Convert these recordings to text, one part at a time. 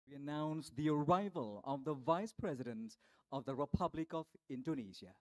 we announce the arrival of the Vice President of the Republic of Indonesia.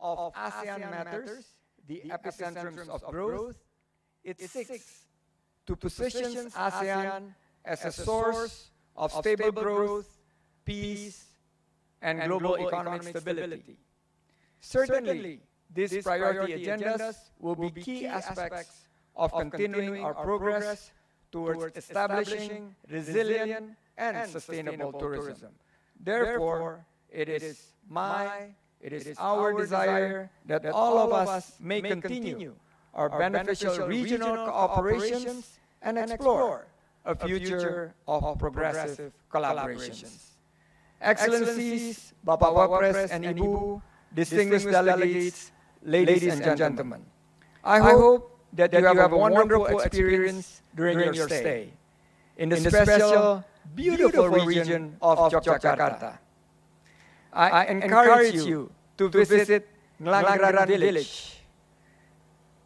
of ASEAN matters, the epicentrums of growth, it seeks to position ASEAN as a source of stable growth, peace, and global economic stability. Certainly, these priority agendas will be key aspects of continuing our progress towards establishing resilient and sustainable tourism. Therefore, it is our desire that all of us may continue our beneficial regional cooperations and explore a future of progressive collaborations. Excellencies, Bapak Wapres and Ibu, distinguished delegates, ladies and gentlemen, I hope that you have a wonderful experience during your stay in the special, beautiful region of Yogyakarta. I encourage you to visit Ngelanggeran village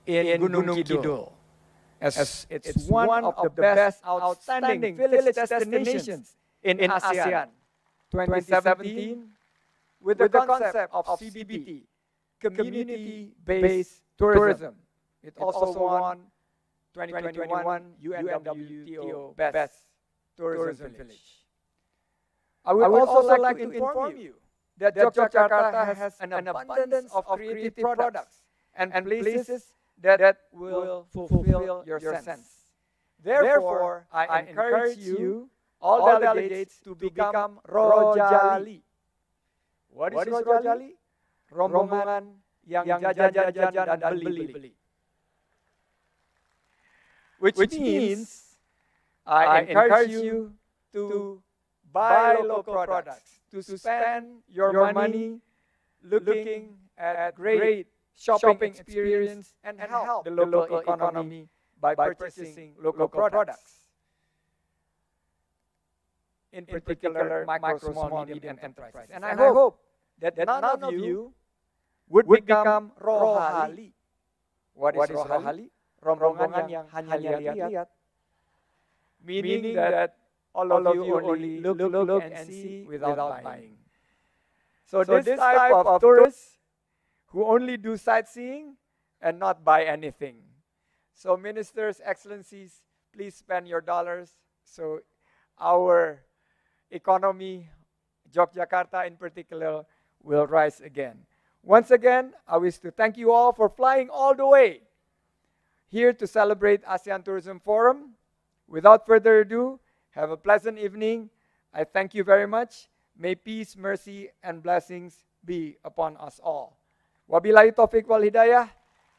in Gunung Kidul, as it's one of the best outstanding village destinations in ASEAN 2017 with the concept of CBT, Community-Based Tourism. It also won 2021 UNWTO Best Tourism Village. I would also like to inform you that Yogyakarta has an abundance of creative products and places that will fulfill your sense. Therefore, I encourage you, all delegates, to become Rojali. What is Rojali? Rombongan yang jajan-jajan dan beli-beli. Which means I encourage you to buy local products, to spend your money looking at great shopping experience and help the local economy by purchasing local products. In particular, micro, small, medium enterprises. And I hope that none of you would become rohali. What is rohali? Rombongan yang hanya lihat-lihat. Meaning that all of you only look and see without buying. So this type of tourists who only do sightseeing and not buy anything. So ministers, excellencies, please spend your dollars so our economy, Yogyakarta in particular, will rise again. Once again, I wish to thank you all for flying all the way here to celebrate ASEAN Tourism Forum. Without further ado, have a pleasant evening. I thank you very much. May peace, mercy, and blessings be upon us all. Wabillahi taufiq wal hidayah.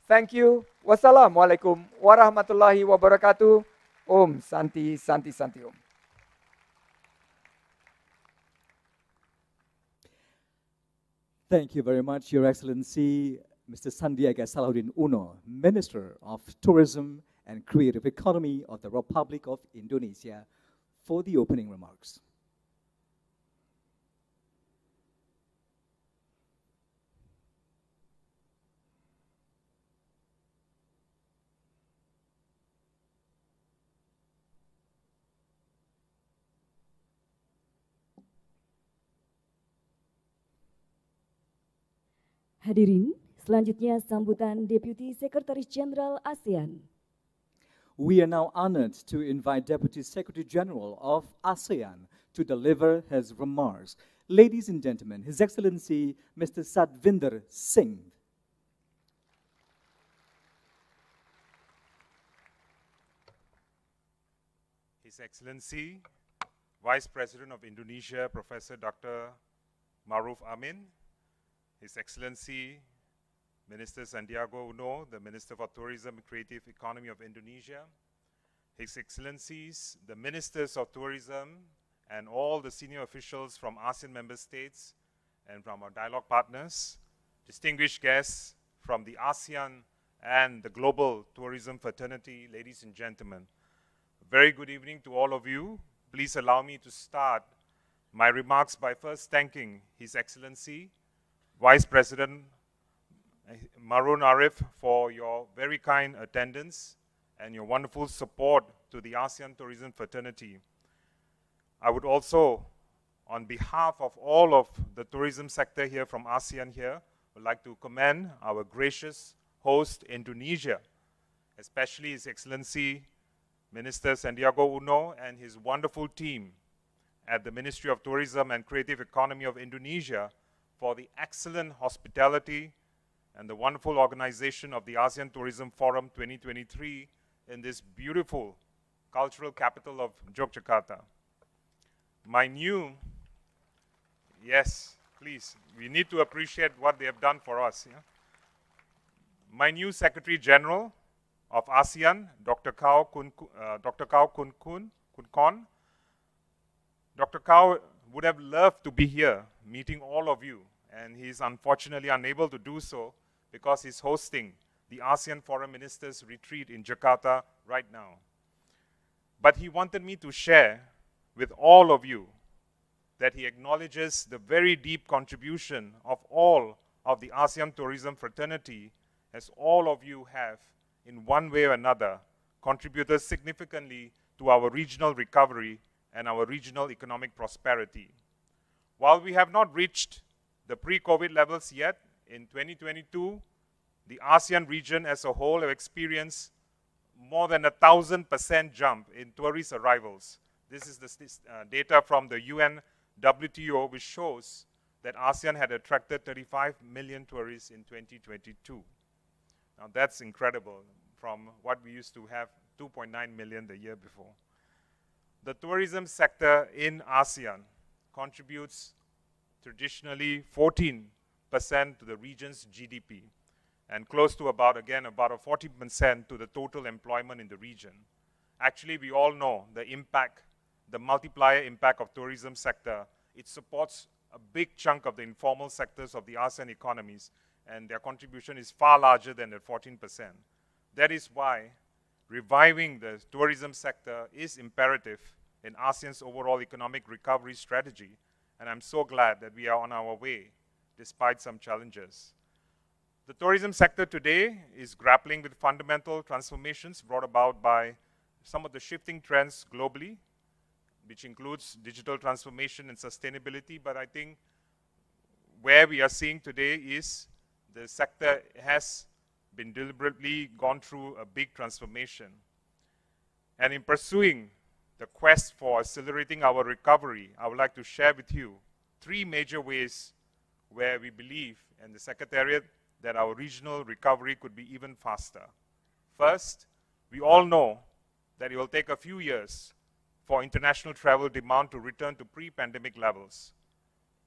Thank you. Wassalamualaikum warahmatullahi wabarakatuh. Om Santi Santi Santi Om. Thank you very much, Your Excellency, Mr. Sandiaga Salahuddin Uno, Minister of Tourism and Creative Economy of the Republic of Indonesia, for the opening remarks. Hadirin, selanjutnya sambutan Deputy Sekretaris Jenderal ASEAN. We are now honored to invite Deputy Secretary General of ASEAN to deliver his remarks. Ladies and gentlemen, His Excellency Mr. Satvinder Singh. His Excellency, Vice President of Indonesia, Professor Dr. Maruf Amin, His Excellency, Minister Sandiaga Uno, the Minister for Tourism and Creative Economy of Indonesia, His Excellencies, the Ministers of Tourism, and all the senior officials from ASEAN member states and from our dialogue partners, distinguished guests from the ASEAN and the global tourism fraternity, ladies and gentlemen, a very good evening to all of you. Please allow me to start my remarks by first thanking His Excellency, Vice President Maroon Arif, for your very kind attendance and your wonderful support to the ASEAN tourism fraternity. I would also, on behalf of all of the tourism sector here from ASEAN here, would like to commend our gracious host, Indonesia, especially His Excellency Minister Sandiaga Uno and his wonderful team at the Ministry of Tourism and Creative Economy of Indonesia for the excellent hospitality and the wonderful organization of the ASEAN Tourism Forum 2023 in this beautiful cultural capital of Yogyakarta. Yes, please, we need to appreciate what they have done for us. Yeah? My new Secretary General of ASEAN, Dr. Kao Kunkon. Dr. Kao would have loved to be here meeting all of you, and he's unfortunately unable to do so because he's hosting the ASEAN Foreign Ministers Retreat in Jakarta right now. But he wanted me to share with all of you that he acknowledges the very deep contribution of all of the ASEAN tourism fraternity, as all of you have, in one way or another, contributed significantly to our regional recovery and our regional economic prosperity. While we have not reached the pre-COVID levels yet, in 2022, the ASEAN region as a whole have experienced more than 1,000% jump in tourist arrivals. This is the data from the UN WTO, which shows that ASEAN had attracted 35 million tourists in 2022. Now that's incredible from what we used to have 2.9 million the year before. The tourism sector in ASEAN contributes traditionally 14% to the region's GDP and close to about a 40% to the total employment in the region. Actually, we all know the impact, the multiplier impact of tourism sector. It supports a big chunk of the informal sectors of the ASEAN economies, and their contribution is far larger than the 14%. That is why reviving the tourism sector is imperative in ASEAN's overall economic recovery strategy, and I'm so glad that we are on our way despite some challenges. The tourism sector today is grappling with fundamental transformations brought about by some of the shifting trends globally, which includes digital transformation and sustainability, but I think where we are seeing today is the sector has been deliberately gone through a big transformation. And in pursuing the quest for accelerating our recovery, I would like to share with you 3 major ways where we believe, and the Secretariat, that our regional recovery could be even faster. First, we all know that it will take a few years for international travel demand to return to pre-pandemic levels.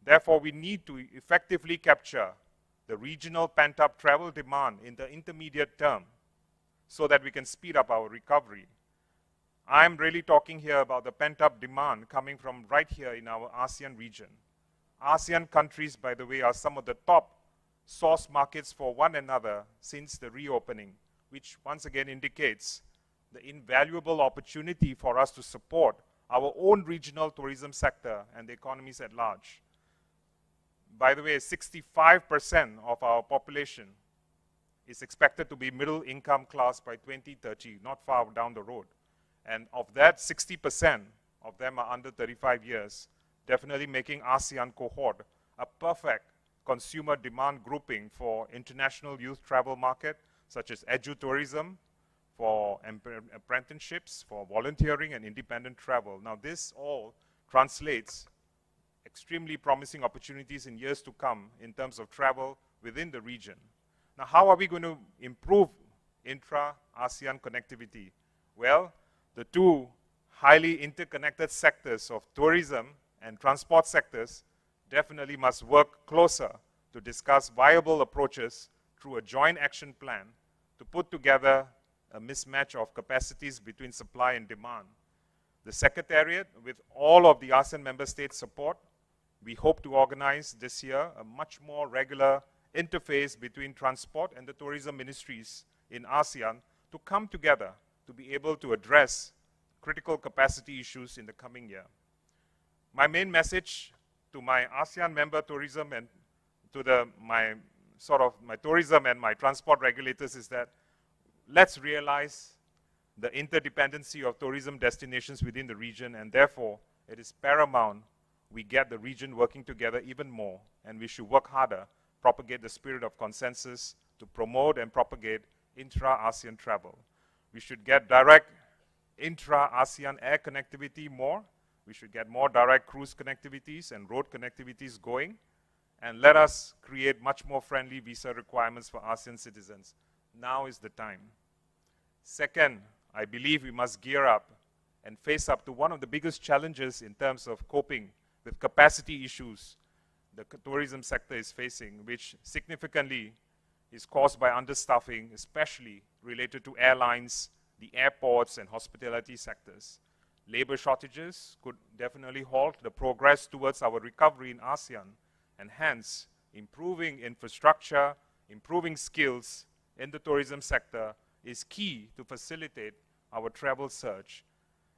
Therefore, we need to effectively capture the regional pent-up travel demand in the intermediate term so that we can speed up our recovery. I'm really talking here about the pent-up demand coming from right here in our ASEAN region. ASEAN countries, by the way, are some of the top source markets for one another since the reopening, which once again indicates the invaluable opportunity for us to support our own regional tourism sector and the economies at large. By the way, 65% of our population is expected to be middle income class by 2030, not far down the road. And of that, 60% of them are under 35 years, definitely making ASEAN cohort a perfect consumer demand grouping for international youth travel market, such as edu-tourism, for apprenticeships, for volunteering and independent travel. Now this all translates extremely promising opportunities in years to come in terms of travel within the region. Now how are we going to improve intra-ASEAN connectivity? Well, the 2 highly interconnected sectors of tourism and transport sectors definitely must work closer to discuss viable approaches through a joint action plan to put together a mismatch of capacities between supply and demand. The Secretariat, with all of the ASEAN member states' support, we hope to organize this year a much more regular interface between transport and the tourism ministries in ASEAN to come together to be able to address critical capacity issues in the coming year. My main message to my ASEAN member tourism and to my tourism and my transport regulators is that let's realize the interdependency of tourism destinations within the region, and therefore it is paramount we get the region working together even more, and we should work harder propagate the spirit of consensus, to promote and propagate intra-ASEAN travel. We should get direct intra-ASEAN air connectivity more. We should get more direct cruise connectivities and road connectivities going. And let us create much more friendly visa requirements for ASEAN citizens. Now is the time. Second, I believe we must gear up and face up to one of the biggest challenges in terms of coping with capacity issues the tourism sector is facing, which significantly is caused by understaffing, especially related to airlines, the airports, and hospitality sectors. Labor shortages could definitely halt the progress towards our recovery in ASEAN, and hence, improving infrastructure, improving skills in the tourism sector is key to facilitate our travel surge.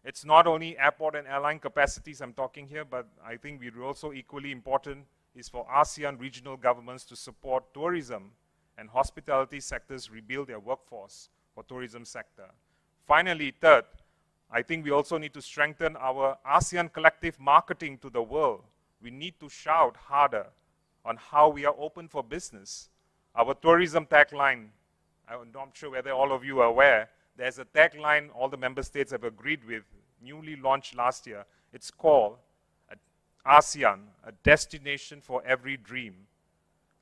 It's not only airport and airline capacities I'm talking here, but I think we're also equally important is for ASEAN regional governments to support tourism and hospitality sectors rebuild their workforce for tourism sector. Finally, third, I think we also need to strengthen our ASEAN collective marketing to the world. We need to shout harder on how we are open for business. Our tourism tagline, I'm not sure whether all of you are aware, there's a tagline all the member states have agreed with, newly launched last year. It's called ASEAN, a destination for every dream.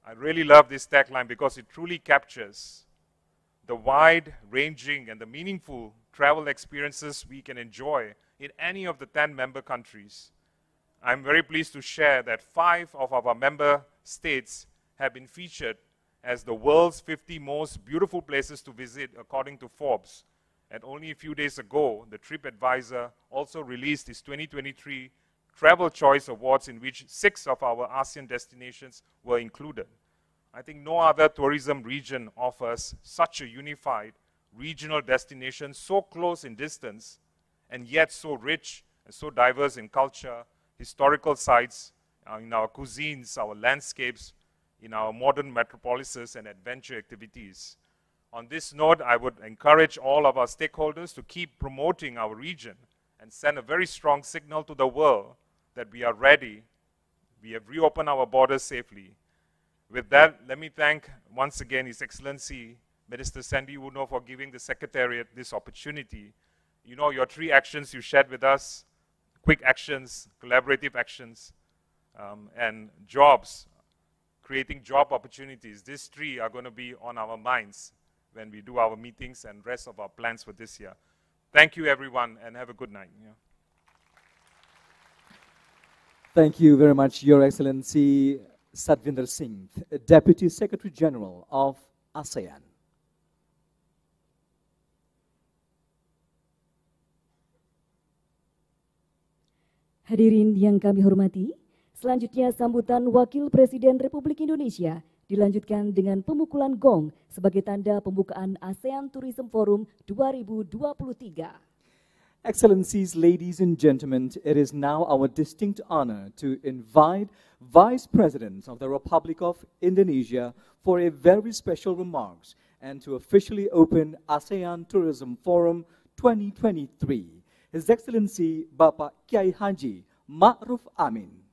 I really love this tagline because it truly captures the wide-ranging and the meaningful travel experiences we can enjoy in any of the 10 member countries. I'm very pleased to share that 5 of our member states have been featured as the world's 50 most beautiful places to visit according to Forbes. And only a few days ago, the TripAdvisor also released its 2023 Travel Choice Awards, in which 6 of our ASEAN destinations were included. I think no other tourism region offers such a unified regional destination, so close in distance, and yet so rich and so diverse in culture, historical sites, in our cuisines, our landscapes, in our modern metropolises and adventure activities. On this note, I would encourage all of our stakeholders to keep promoting our region and send a very strong signal to the world that we are ready. We have reopened our borders safely. With that, let me thank once again His Excellency Minister Sandiaga Uno for giving the Secretariat this opportunity. You know, your 3 actions you shared with us, quick actions, collaborative actions, and jobs, creating job opportunities. These 3 are going to be on our minds when we do our meetings and rest of our plans for this year. Thank you, everyone, and have a good night. Yeah. Thank you very much, Your Excellency Satvinder Singh, Deputy Secretary General of ASEAN. Hadirin yang kami hormati, selanjutnya sambutan Wakil Presiden Republik Indonesia dilanjutkan dengan pemukulan gong sebagai tanda pembukaan ASEAN Tourism Forum 2023. Excellencies, ladies and gentlemen, it is now our distinct honor to invite Vice President of the Republic of Indonesia for a very special remarks and to officially open ASEAN Tourism Forum 2023. His Excellency Bapak Kiai Haji Ma'ruf Amin.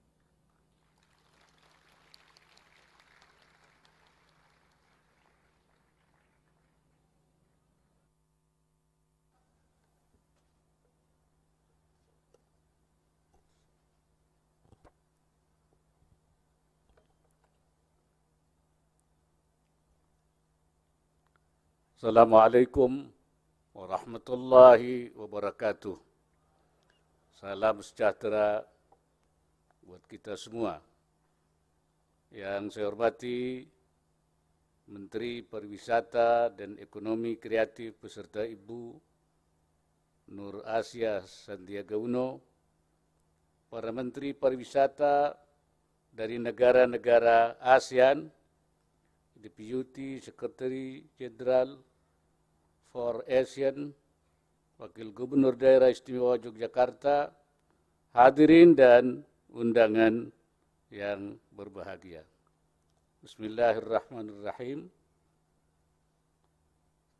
Assalamualaikum warahmatullahi wabarakatuh. Salam sejahtera buat kita semua. Yang saya hormati Menteri Pariwisata dan Ekonomi Kreatif beserta Ibu Nur Asia Sandiaga Uno, para Menteri Pariwisata dari negara-negara ASEAN, Deputy Secretary General for ASEAN, Wakil Gubernur Daerah Istimewa Yogyakarta, hadirin dan undangan yang berbahagia. Bismillahirrahmanirrahim.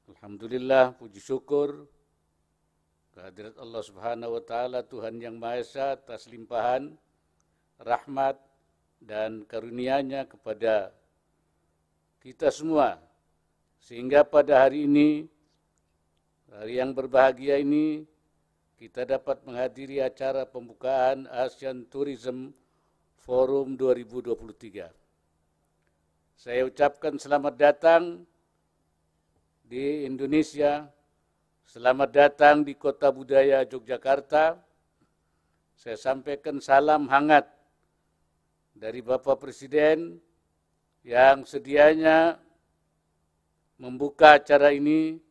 Alhamdulillah, puji syukur kehadirat Allah Subhanahu wa Ta'ala, Tuhan Yang Maha Esa, atas limpahan rahmat dan karunia-Nya kepada kita semua, sehingga pada hari ini, hari yang berbahagia ini, kita dapat menghadiri acara pembukaan ASEAN Tourism Forum 2023. Saya ucapkan selamat datang di Indonesia, selamat datang di Kota Budaya Yogyakarta. Saya sampaikan salam hangat dari Bapak Presiden yang sedianya membuka acara ini,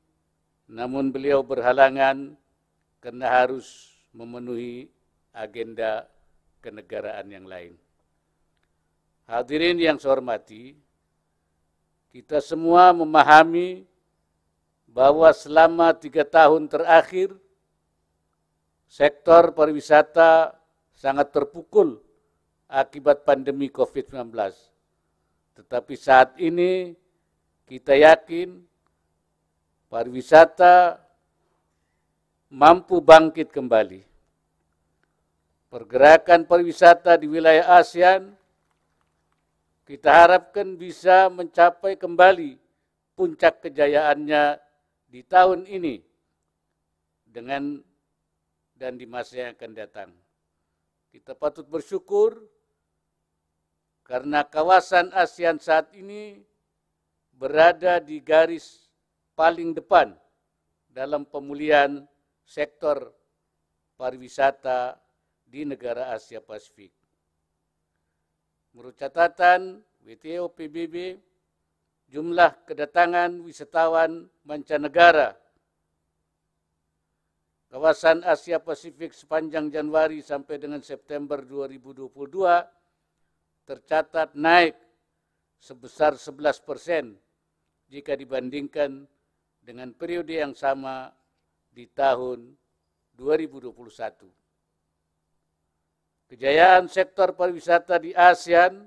namun beliau berhalangan karena harus memenuhi agenda kenegaraan yang lain. Hadirin yang saya hormati, kita semua memahami bahwa selama 3 tahun terakhir, sektor pariwisata sangat terpukul akibat pandemi COVID-19. Tetapi saat ini kita yakin pariwisata mampu bangkit kembali. Pergerakan pariwisata di wilayah ASEAN kita harapkan bisa mencapai kembali puncak kejayaannya di tahun ini dan di masa yang akan datang. Kita patut bersyukur karena kawasan ASEAN saat ini berada di garis paling depan dalam pemulihan sektor pariwisata di negara Asia Pasifik. Menurut catatan WTO PBB, jumlah kedatangan wisatawan mancanegara kawasan Asia Pasifik sepanjang Januari sampai dengan September 2022 tercatat naik sebesar 11% jika dibandingkan dengan periode yang sama di tahun 2021. Kejayaan sektor pariwisata di ASEAN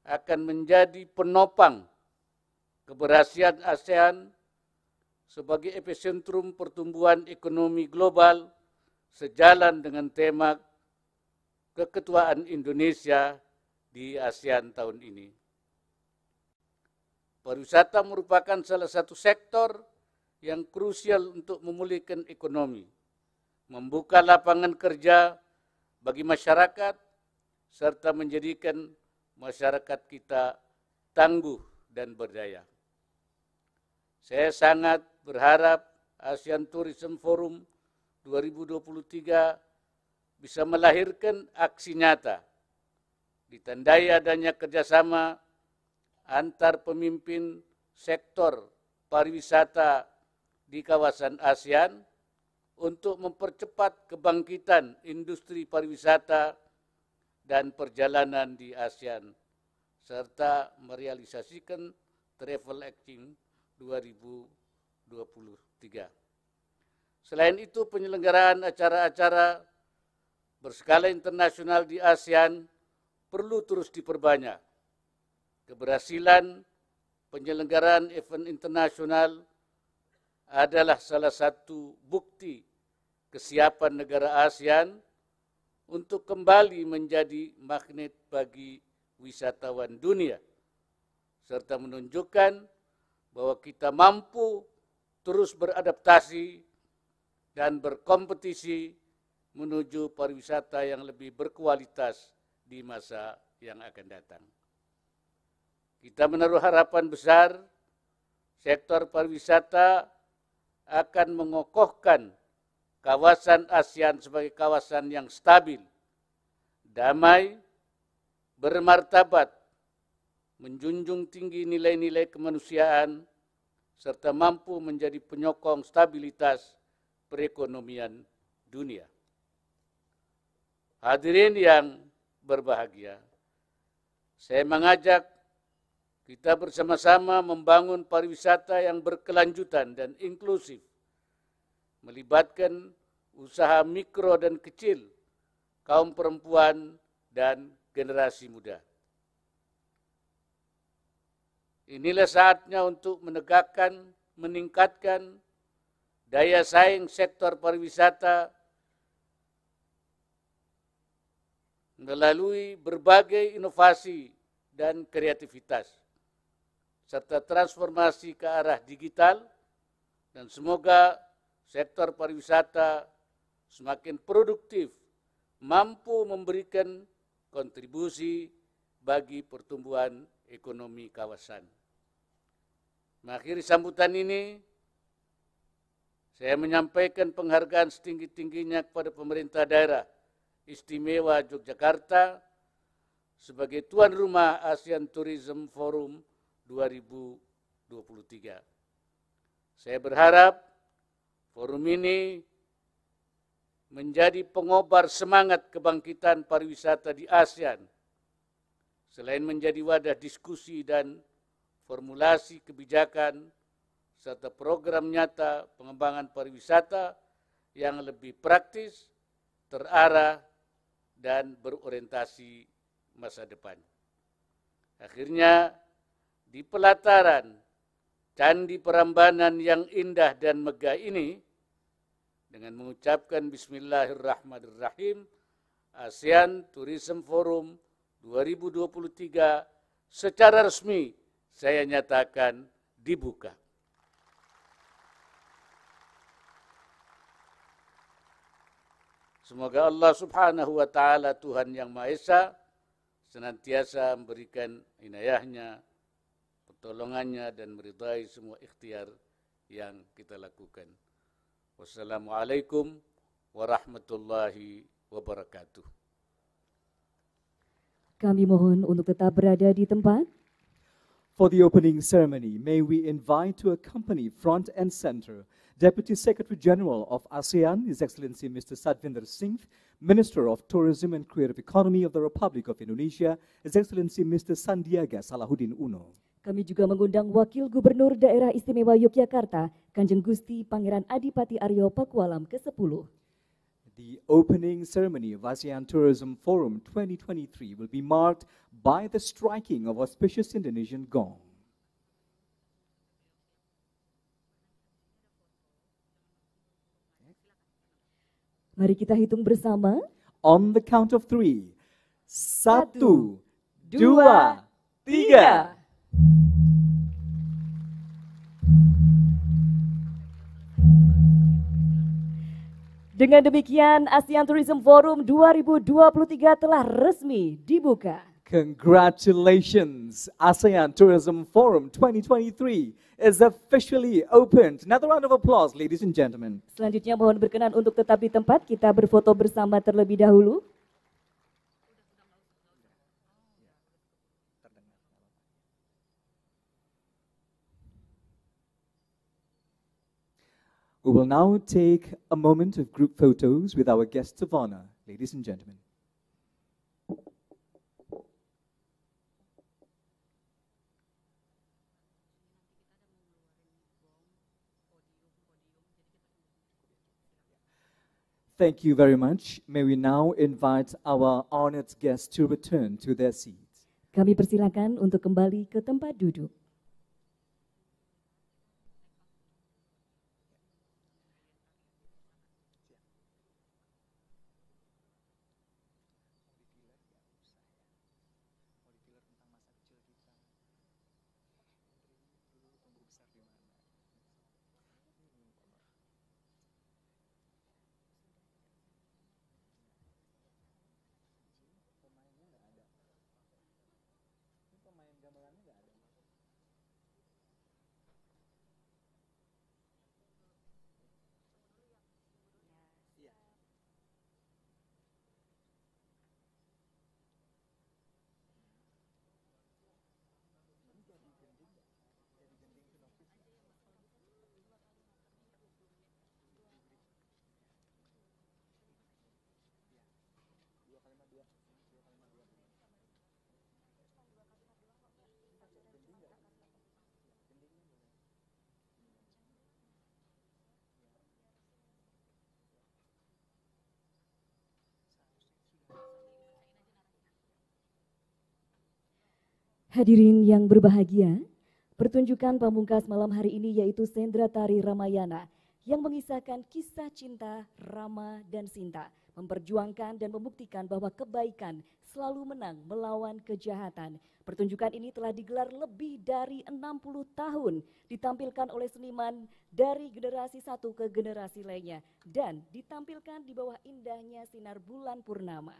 akan menjadi penopang keberhasilan ASEAN sebagai epicentrum pertumbuhan ekonomi global sejalan dengan tema keketuaan Indonesia di ASEAN tahun ini. Pariwisata merupakan salah satu sektor yang krusial untuk memulihkan ekonomi, membuka lapangan kerja bagi masyarakat, serta menjadikan masyarakat kita tangguh dan berdaya. Saya sangat berharap ASEAN Tourism Forum 2023 bisa melahirkan aksi nyata, ditandai adanya kerjasama antar pemimpin sektor pariwisata di kawasan ASEAN untuk mempercepat kebangkitan industri pariwisata dan perjalanan di ASEAN, serta merealisasikan Travel Exchange 2023. Selain itu, penyelenggaraan acara-acara berskala internasional di ASEAN perlu terus diperbanyak. Keberhasilan penyelenggaraan event internasional adalah salah satu bukti kesiapan negara ASEAN untuk kembali menjadi magnet bagi wisatawan dunia, serta menunjukkan bahwa kita mampu terus beradaptasi dan berkompetisi menuju pariwisata yang lebih berkualitas di masa yang akan datang. Kita menaruh harapan besar sektor pariwisata akan mengokohkan kawasan ASEAN sebagai kawasan yang stabil, damai, bermartabat, menjunjung tinggi nilai-nilai kemanusiaan, serta mampu menjadi penyokong stabilitas perekonomian dunia. Hadirin yang berbahagia, saya mengajak kita bersama-sama membangun pariwisata yang berkelanjutan dan inklusif, melibatkan usaha mikro dan kecil, kaum perempuan, dan generasi muda. Inilah saatnya untuk meningkatkan daya saing sektor pariwisata melalui berbagai inovasi dan kreativitas. serta transformasi ke arah digital, dan semoga sektor pariwisata semakin produktif, mampu memberikan kontribusi bagi pertumbuhan ekonomi kawasan. Mengakhiri sambutan ini, saya menyampaikan penghargaan setinggi-tingginya kepada pemerintah daerah istimewa Yogyakarta sebagai tuan rumah ASEAN Tourism Forum 2023. Saya berharap forum ini menjadi pengobar semangat kebangkitan pariwisata di ASEAN, selain menjadi wadah diskusi dan formulasi kebijakan serta program nyata pengembangan pariwisata yang lebih praktis, terarah, dan berorientasi masa depan. Akhirnya, di pelataran Candi Prambanan yang indah dan megah ini, dengan mengucapkan Bismillahirrahmanirrahim, ASEAN Tourism Forum 2023 secara resmi saya nyatakan dibuka. Semoga Allah Subhanahu wa Ta'ala, Tuhan yang Maha Esa, senantiasa memberikan inayahnya, pertolongannya, dan meridai semua ikhtiar yang kita lakukan. Wassalamualaikum warahmatullahi wabarakatuh. Kami mohon untuk tetap berada di tempat. For the opening ceremony, may we invite to accompany front and center Deputy Secretary General of ASEAN, His Excellency Mr. Satvinder Singh, Minister of Tourism and Creative Economy of the Republic of Indonesia, His Excellency Mr. Sandiaga Salahuddin Uno. Kami juga mengundang Wakil Gubernur Daerah Istimewa Yogyakarta, Kanjeng Gusti Pangeran Adipati Aryo Pakualam ke-10. The opening ceremony of ASEAN Tourism Forum 2023 will be marked by the striking of auspicious Indonesian gong. Mari kita hitung bersama. On the count of 3. 1, 2, 3. Dengan demikian, ASEAN Tourism Forum 2023 telah resmi dibuka. Congratulations, ASEAN Tourism Forum 2023 is officially opened. Another round of applause, ladies and gentlemen. Selanjutnya mohon berkenan untuk tetap di tempat, kita berfoto bersama terlebih dahulu. We will now take a moment of group photos with our guests of honor, ladies and gentlemen. Thank you very much. May we now invite our honored guests to return to their seats. Kami persilakan untuk kembali ke tempat duduk. Hadirin yang berbahagia, pertunjukan pamungkas malam hari ini yaitu Sendra Tari Ramayana yang mengisahkan kisah cinta Rama dan Sinta memperjuangkan dan membuktikan bahwa kebaikan selalu menang melawan kejahatan. Pertunjukan ini telah digelar lebih dari 60 tahun, ditampilkan oleh seniman dari generasi satu ke generasi lainnya, dan ditampilkan di bawah indahnya sinar bulan purnama.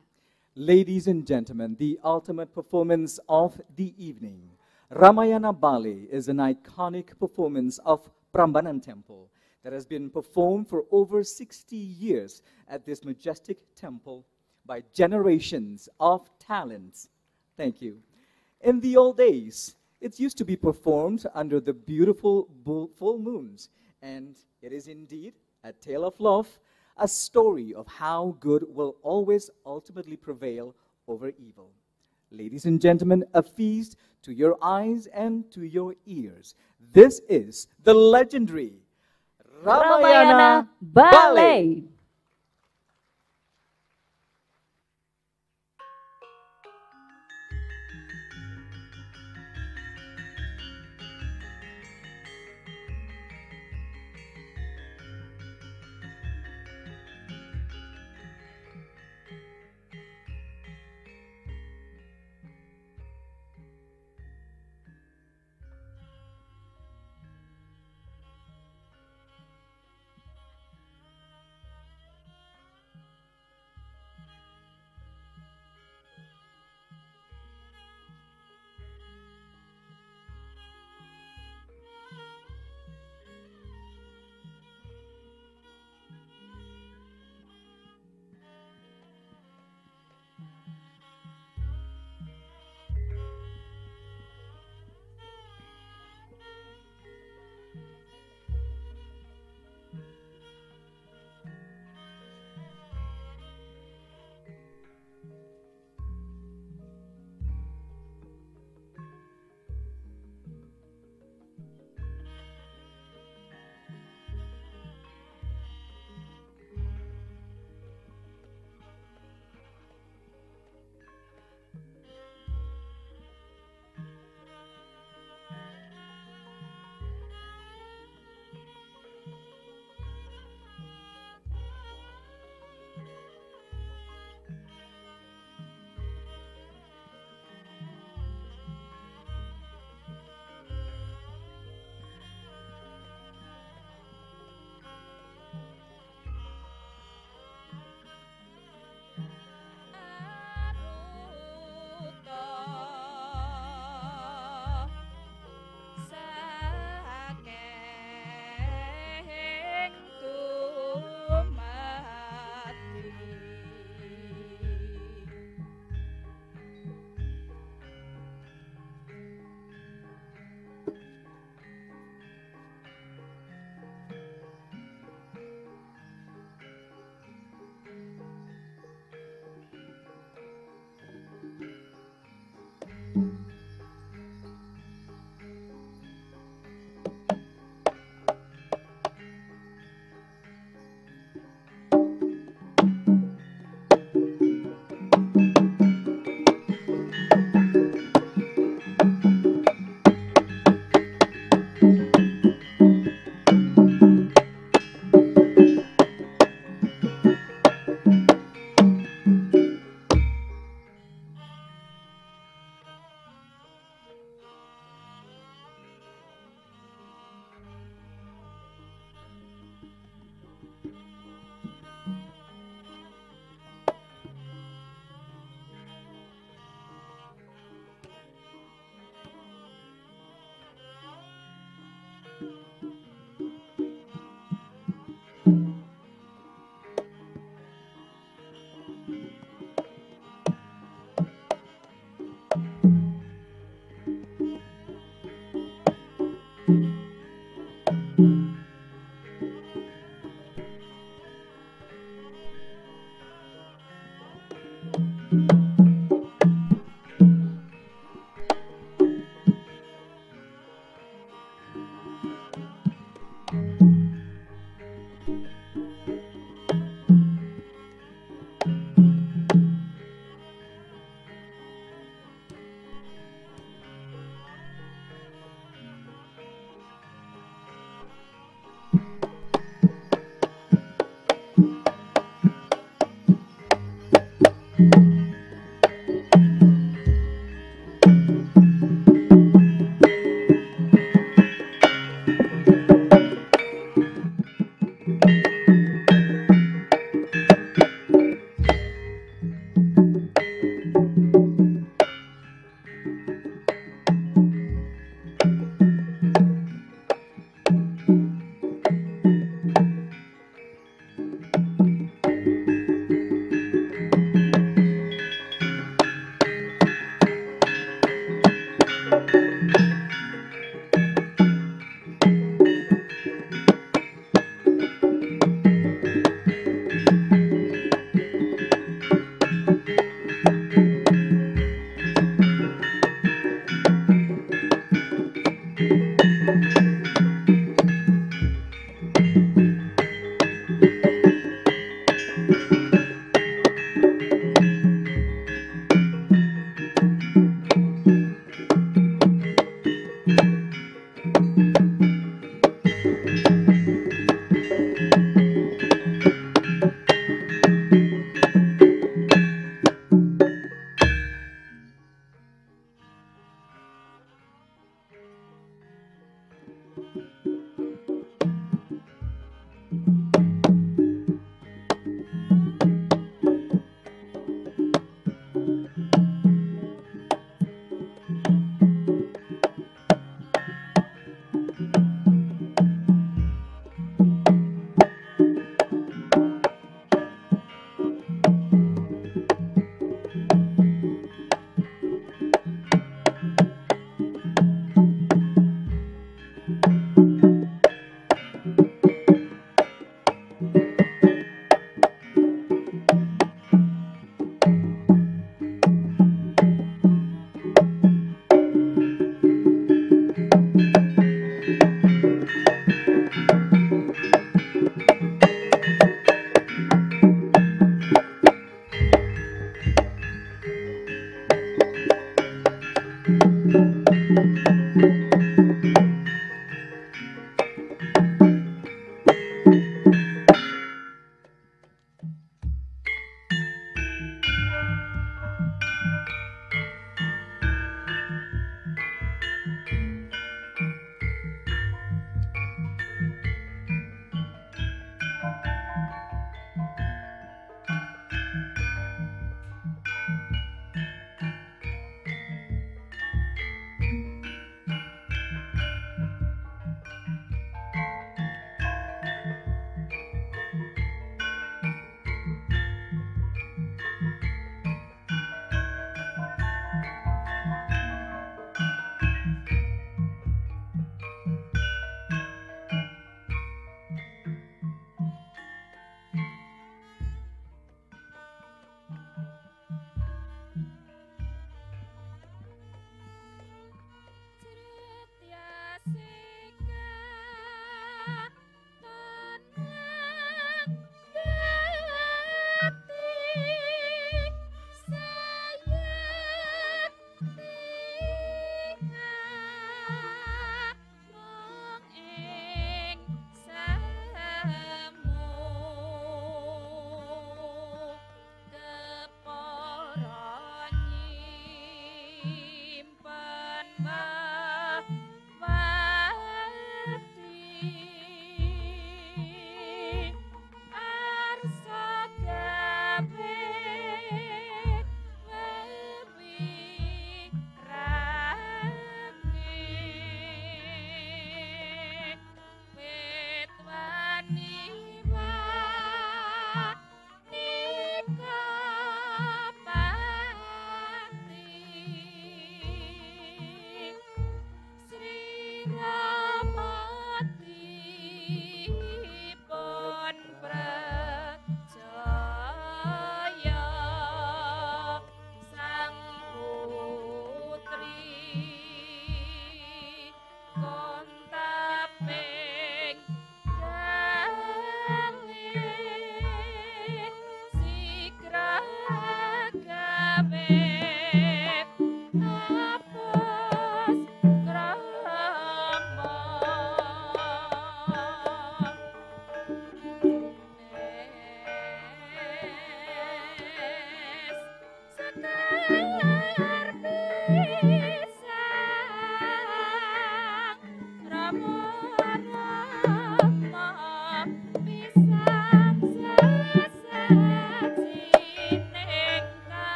Ladies and gentlemen, the ultimate performance of the evening. Ramayana Ballet is an iconic performance of Prambanan Temple that has been performed for over 60 years at this majestic temple by generations of talents. Thank you. In the old days, it used to be performed under the beautiful full moons, and it is indeed a tale of love, a story of how good will always ultimately prevail over evil. Ladies and gentlemen, a feast to your eyes and to your ears. This is the legendary Ramayana Ballet.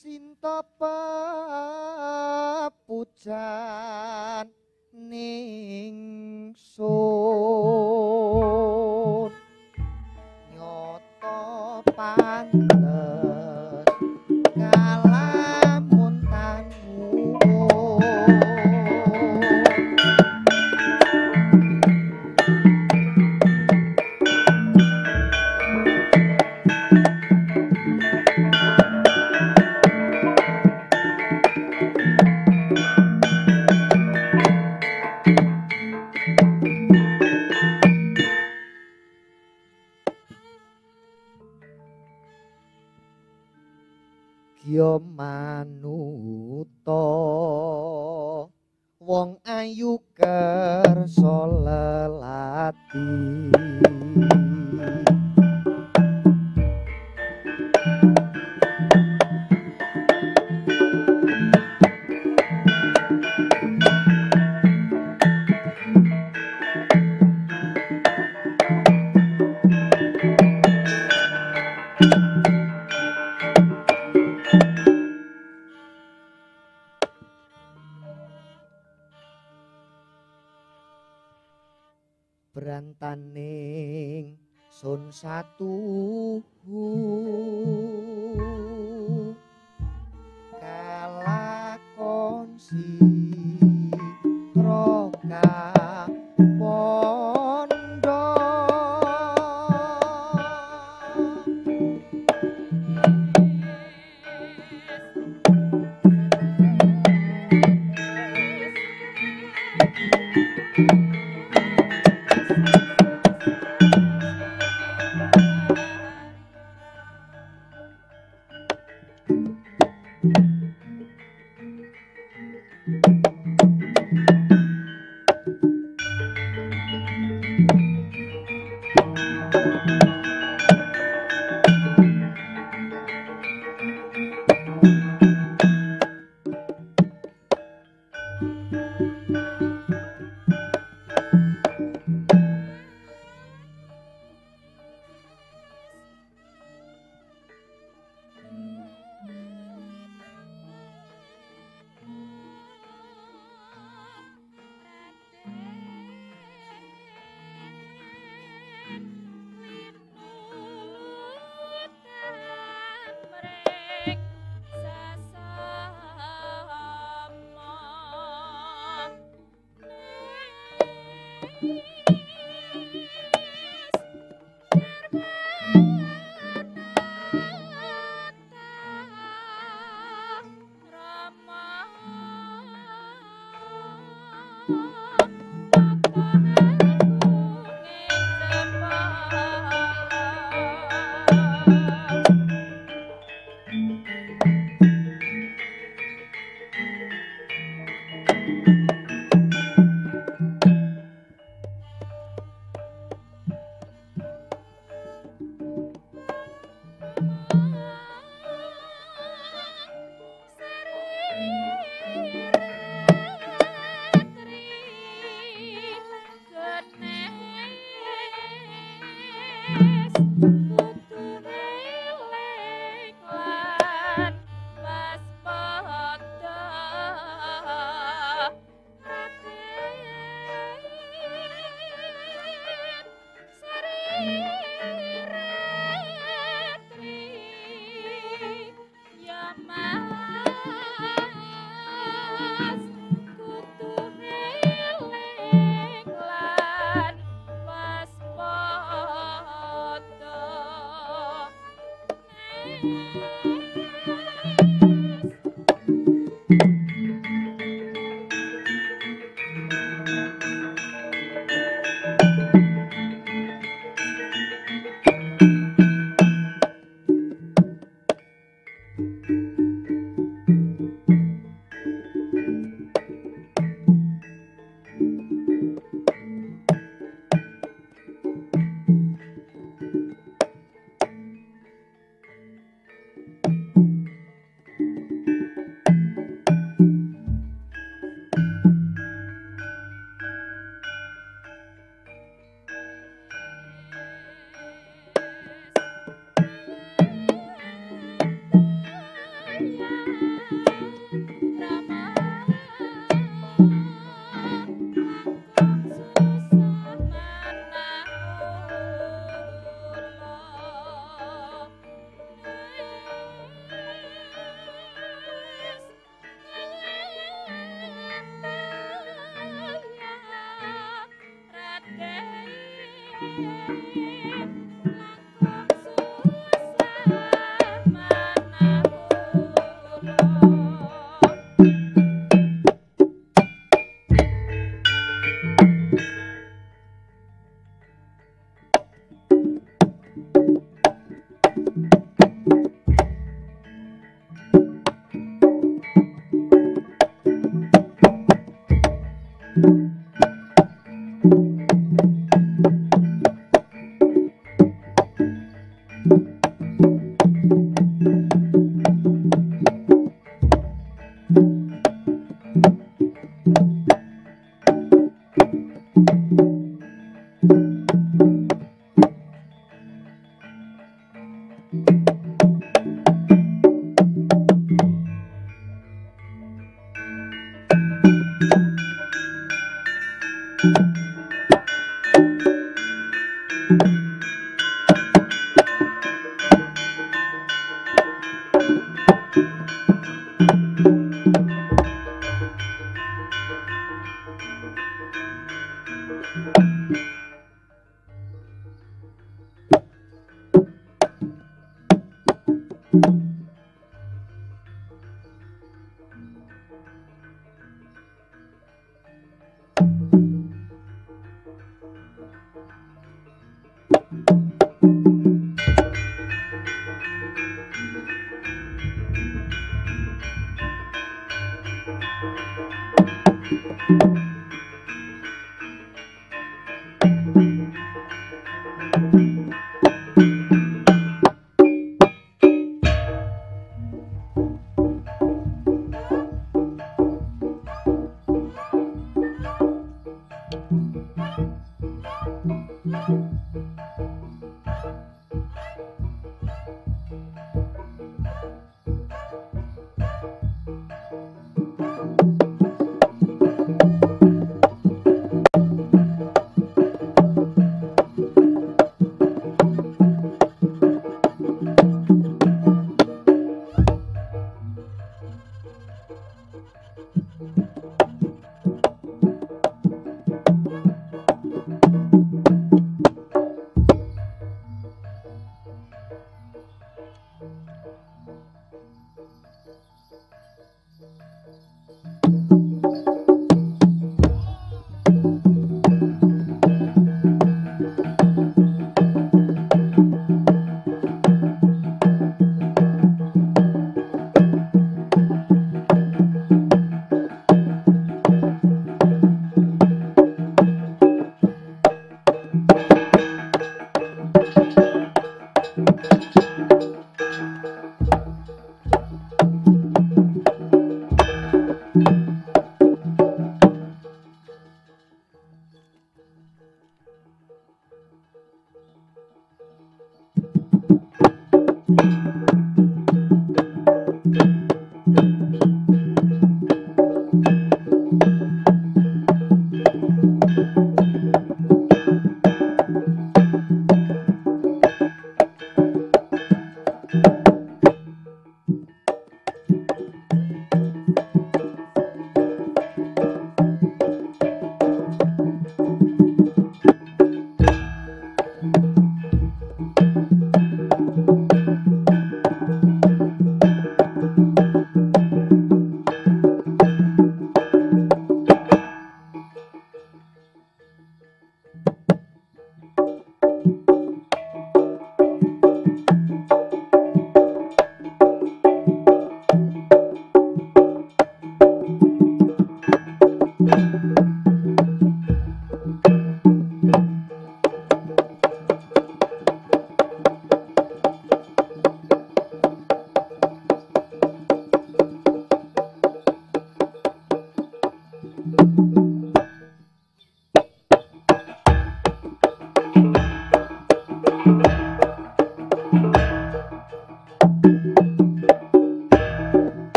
Sinta pepujan ning sun nyoto pantes kalamun tanmu Kyo manuto wong ayu kersa lelati Brantaning sun satu kalakon si roka pondo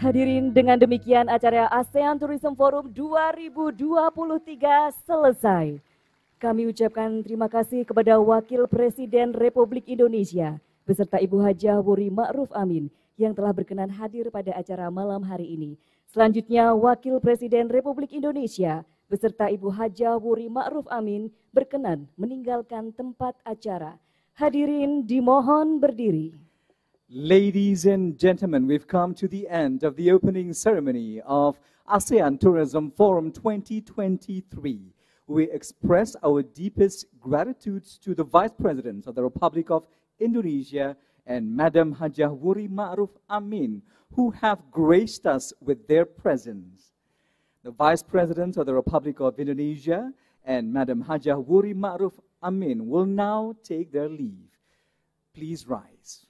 Hadirin, dengan demikian acara ASEAN Tourism Forum 2023 selesai. Kami ucapkan terima kasih kepada Wakil Presiden Republik Indonesia beserta Ibu Hajah Wuri Ma'ruf Amin yang telah berkenan hadir pada acara malam hari ini. Selanjutnya Wakil Presiden Republik Indonesia beserta Ibu Hajah Wuri Ma'ruf Amin berkenan meninggalkan tempat acara. Hadirin dimohon berdiri. Ladies and gentlemen, we've come to the end of the opening ceremony of ASEAN Tourism Forum 2023. We express our deepest gratitude to the Vice Presidents of the Republic of Indonesia and Madam Hajah Wuri Ma'ruf Amin, who have graced us with their presence. The Vice Presidents of the Republic of Indonesia and Madam Hajah Wuri Ma'ruf Amin will now take their leave. Please rise.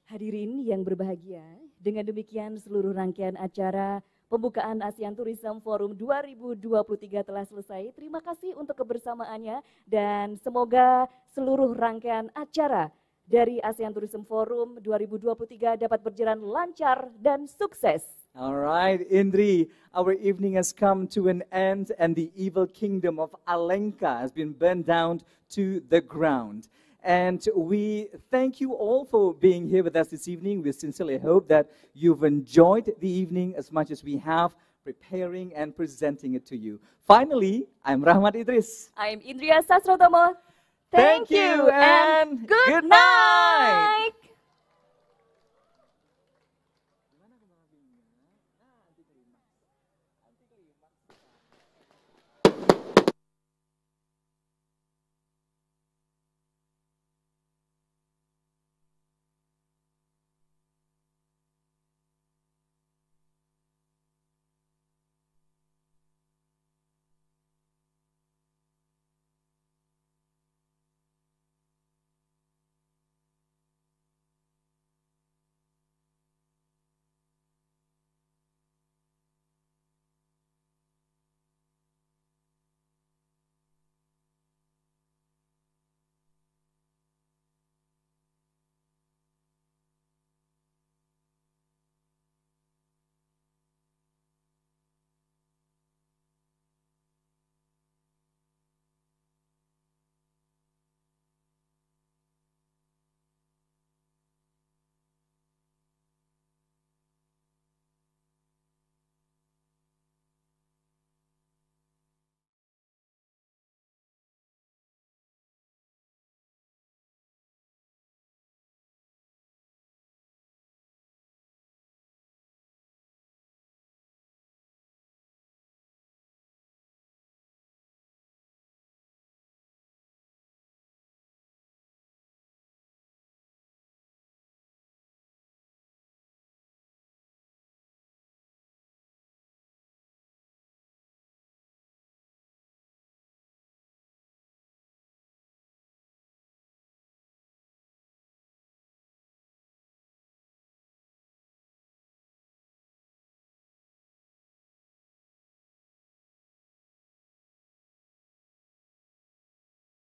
Hadirin yang berbahagia, dengan demikian seluruh rangkaian acara Pembukaan ASEAN Tourism Forum 2023 telah selesai. Terima kasih untuk kebersamaannya dan semoga seluruh rangkaian acara dari ASEAN Tourism Forum 2023 dapat berjalan lancar dan sukses. Alright, Indri, our evening has come to an end and the evil kingdom of Alenka has been burned down to the ground. And we thank you all for being here with us this evening. We sincerely hope that you've enjoyed the evening as much as we have preparing and presenting it to you. Finally, I'm Rahmat Idris. I'm Indria Sastrotomo. Thank you and good night.